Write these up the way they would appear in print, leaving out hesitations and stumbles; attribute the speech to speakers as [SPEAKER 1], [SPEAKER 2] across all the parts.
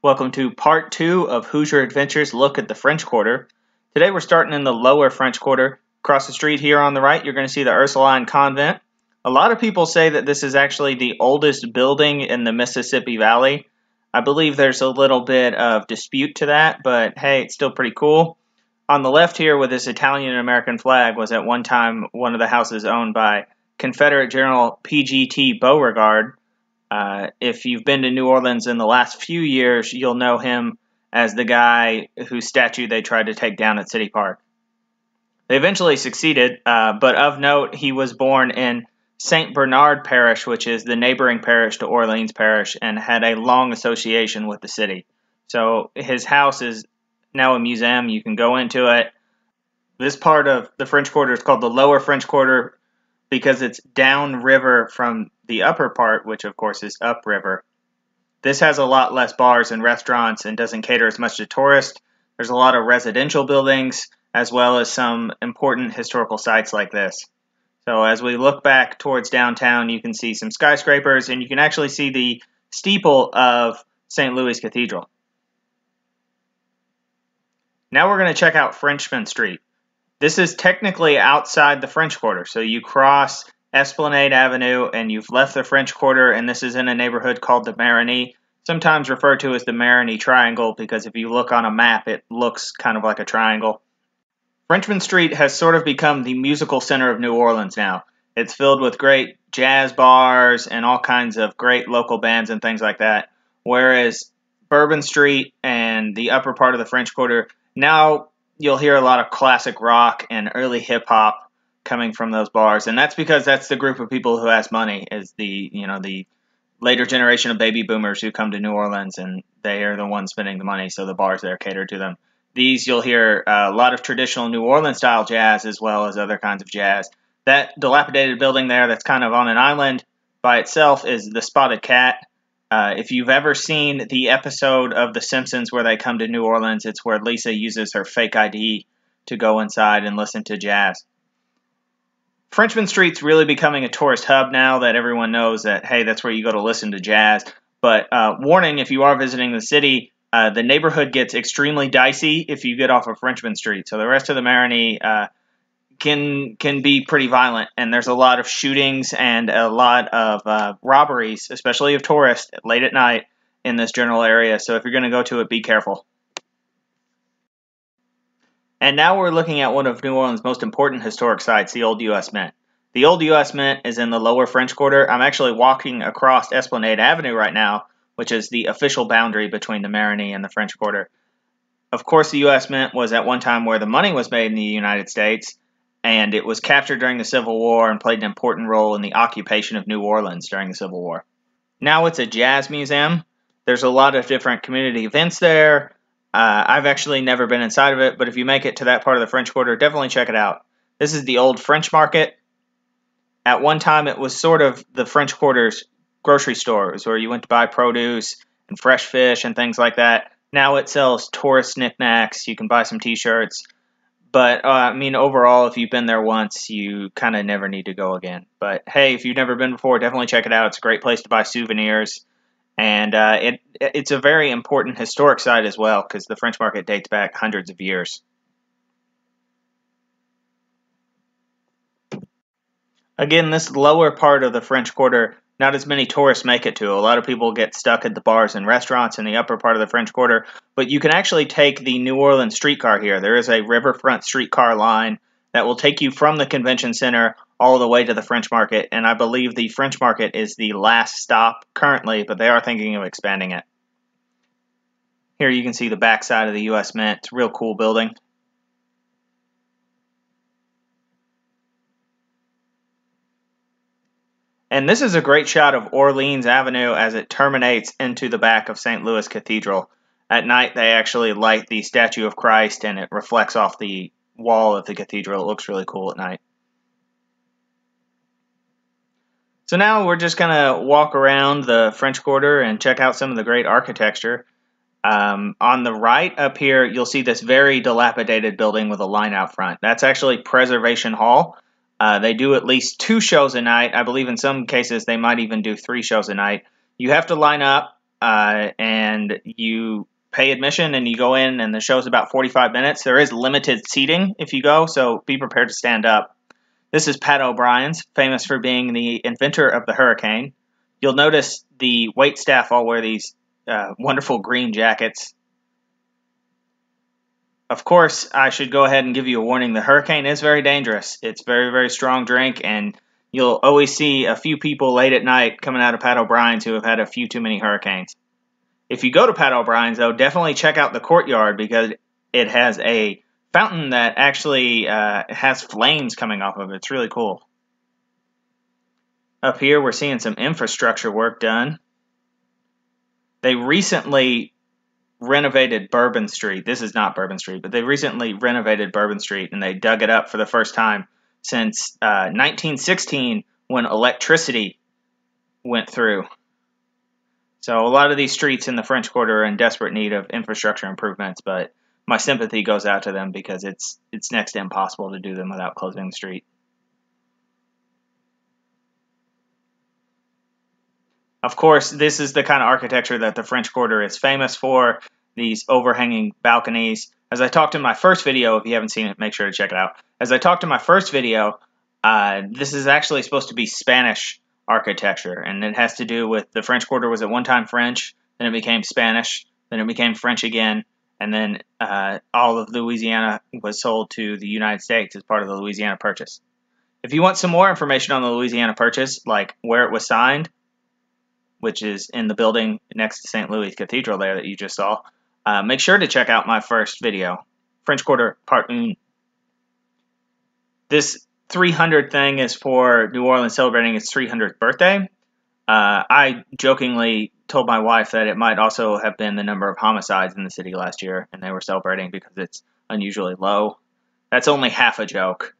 [SPEAKER 1] Welcome to part 2 of Hoosier Adventures Look at the French Quarter. Today we're starting in the lower French Quarter. Across the street here on the right, you're going to see the Ursuline Convent. A lot of people say that this is actually the oldest building in the Mississippi Valley. I believe there's a little bit of dispute to that, but hey, it's still pretty cool. On the left here with this Italian and American flag was at one time one of the houses owned by Confederate General P.G.T. Beauregard. If you've been to New Orleans in the last few years, you'll know him as the guy whose statue they tried to take down at City Park. They eventually succeeded, but of note, he was born in St. Bernard Parish, which is the neighboring parish to Orleans Parish, and had a long association with the city. So his house is now a museum. You can go into it. This part of the French Quarter is called the Lower French Quarter because it's downriver from the upper part, which of course is upriver. This has a lot less bars and restaurants and doesn't cater as much to tourists. There's a lot of residential buildings as well as some important historical sites like this. So as we look back towards downtown, you can see some skyscrapers and you can actually see the steeple of St. Louis Cathedral. Now we're going to check out Frenchmen Street. This is technically outside the French Quarter, so you cross Esplanade Avenue and you've left the French Quarter, and this is in a neighborhood called the Marigny, sometimes referred to as the Marigny Triangle because if you look on a map, it looks kind of like a triangle. Frenchmen Street has sort of become the musical center of New Orleans now. It's filled with great jazz bars and all kinds of great local bands and things like that, whereas Bourbon Street and the upper part of the French Quarter, now you'll hear a lot of classic rock and early hip-hop coming from those bars, and that's because that's the group of people who has money, is the later generation of baby boomers who come to New Orleans, and they are the ones spending the money, so the bars there cater to them. These you'll hear a lot of traditional New Orleans-style jazz as well as other kinds of jazz. That dilapidated building there that's kind of on an island by itself is the Spotted Cat. If you've ever seen the episode of The Simpsons where they come to New Orleans, it's where Lisa uses her fake ID to go inside and listen to jazz. Frenchmen Street's really becoming a tourist hub now that everyone knows that, hey, that's where you go to listen to jazz. But warning, if you are visiting the city, the neighborhood gets extremely dicey if you get off of Frenchmen Street. So the rest of the Marigny can be pretty violent, and there's a lot of shootings and a lot of robberies, especially of tourists, late at night in this general area. So if you're going to go to it, be careful. And now we're looking at one of New Orleans' most important historic sites, the Old U.S. Mint. The Old U.S. Mint is in the lower French Quarter. I'm actually walking across Esplanade Avenue right now, which is the official boundary between the Marigny and the French Quarter. Of course, the U.S. Mint was at one time where the money was made in the United States, and it was captured during the Civil War and played an important role in the occupation of New Orleans during the Civil War. Now it's a jazz museum. There's a lot of different community events there. I've actually never been inside of it, but if you make it to that part of the French Quarter, definitely check it out. This is the old French Market. At one time, it was sort of the French Quarter's grocery store. It was where you went to buy produce and fresh fish and things like that. Now it sells tourist knickknacks. You can buy some t-shirts. But, overall, if you've been there once, you kind of never need to go again. But, hey, if you've never been before, definitely check it out. It's a great place to buy souvenirs. And it's a very important historic site as well because the French Market dates back hundreds of years. Again, this lower part of the French Quarter, not as many tourists make it to. A lot of people get stuck at the bars and restaurants in the upper part of the French Quarter, but you can actually take the New Orleans streetcar here. There is a riverfront streetcar line that will take you from the convention center all the way to the French Market, and I believe the French Market is the last stop currently, but they are thinking of expanding it. Here you can see the backside of the U.S. Mint. It's a real cool building. And this is a great shot of Orleans Avenue as it terminates into the back of St. Louis Cathedral. At night, they actually light the statue of Christ, and it reflects off the wall of the cathedral. It looks really cool at night. So now we're just going to walk around the French Quarter and check out some of the great architecture. On the right up here, you'll see this very dilapidated building with a line out front. That's actually Preservation Hall. They do at least 2 shows a night. I believe in some cases they might even do 3 shows a night. You have to line up and you pay admission and you go in, and the show's about 45 minutes. There is limited seating if you go, so be prepared to stand up. This is Pat O'Brien's, famous for being the inventor of the hurricane. You'll notice the wait staff all wear these wonderful green jackets. Of course, I should go ahead and give you a warning. The hurricane is very dangerous. It's very, very strong drink, and you'll always see a few people late at night coming out of Pat O'Brien's who have had a few too many hurricanes. If you go to Pat O'Brien's, though, definitely check out the courtyard because it has a fountain that actually has flames coming off of it. It's really cool. Up here, we're seeing some infrastructure work done. They recently renovated Bourbon Street. This is not Bourbon Street, but they recently renovated Bourbon Street, and they dug it up for the first time since 1916 when electricity went through. So a lot of these streets in the French Quarter are in desperate need of infrastructure improvements, but my sympathy goes out to them because it's next to impossible to do them without closing the street. Of course, this is the kind of architecture that the French Quarter is famous for, these overhanging balconies. As I talked in my first video, if you haven't seen it, make sure to check it out. As I talked in my first video, this is actually supposed to be Spanish architecture, and it has to do with the French Quarter was at one time French, then it became Spanish, then it became French again, and then all of Louisiana was sold to the United States as part of the Louisiana Purchase. If you want some more information on the Louisiana Purchase, like where it was signed, which is in the building next to St. Louis Cathedral there that you just saw, make sure to check out my first video, French Quarter Part 1. This 300 thing is for New Orleans celebrating its 300th birthday. I jokingly told my wife that it might also have been the number of homicides in the city last year, and they were celebrating because it's unusually low. That's only half a joke.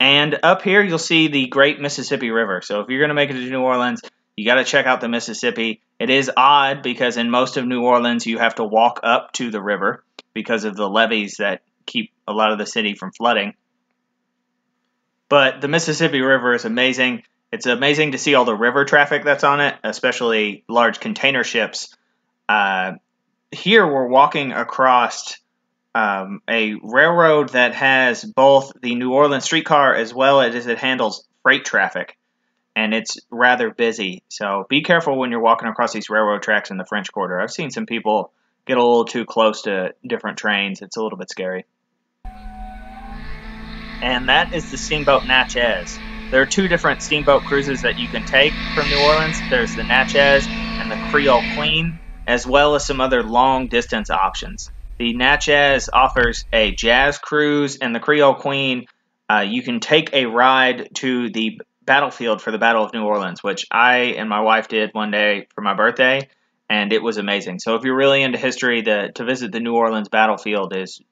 [SPEAKER 1] And up here, you'll see the Great Mississippi River. So if you're going to make it to New Orleans, you got to check out the Mississippi. It is odd because in most of New Orleans, you have to walk up to the river because of the levees that keep a lot of the city from flooding. But the Mississippi River is amazing. It's amazing to see all the river traffic that's on it, especially large container ships. Here we're walking across a railroad that has both the New Orleans streetcar as well as it handles freight traffic, and it's rather busy. So be careful when you're walking across these railroad tracks in the French Quarter. I've seen some people get a little too close to different trains. It's a little bit scary. And that is the steamboat Natchez. There are two different steamboat cruises that you can take from New Orleans. There's the Natchez and the Creole Queen, as well as some other long-distance options. The Natchez offers a jazz cruise, and the Creole Queen, you can take a ride to the battlefield for the Battle of New Orleans, which I and my wife did one day for my birthday, and it was amazing. So if you're really into history, to visit the New Orleans battlefield is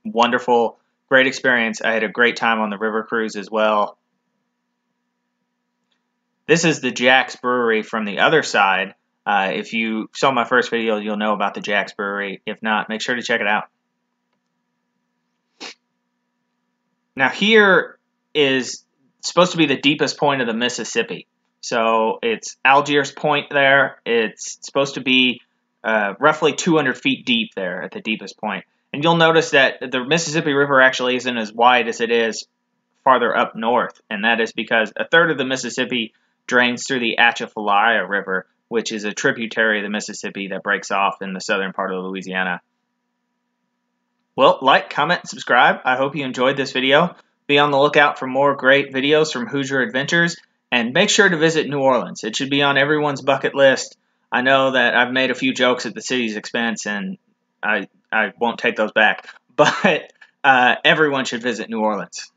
[SPEAKER 1] wonderful. Great experience. I had a great time on the river cruise as well. This is the Jack's Brewery from the other side. If you saw my first video, you'll know about the Jack's Brewery. If not, make sure to check it out. Now here is supposed to be the deepest point of the Mississippi. So it's Algiers Point there. It's supposed to be roughly 200 feet deep there at the deepest point. And you'll notice that the Mississippi River actually isn't as wide as it is farther up north, and that is because a third of the Mississippi drains through the Atchafalaya River, which is a tributary of the Mississippi that breaks off in the southern part of Louisiana. Well, like, comment, and subscribe. I hope you enjoyed this video. Be on the lookout for more great videos from Hoosier Adventures, and make sure to visit New Orleans. It should be on everyone's bucket list. I know that I've made a few jokes at the city's expense, and I won't take those back, but everyone should visit New Orleans.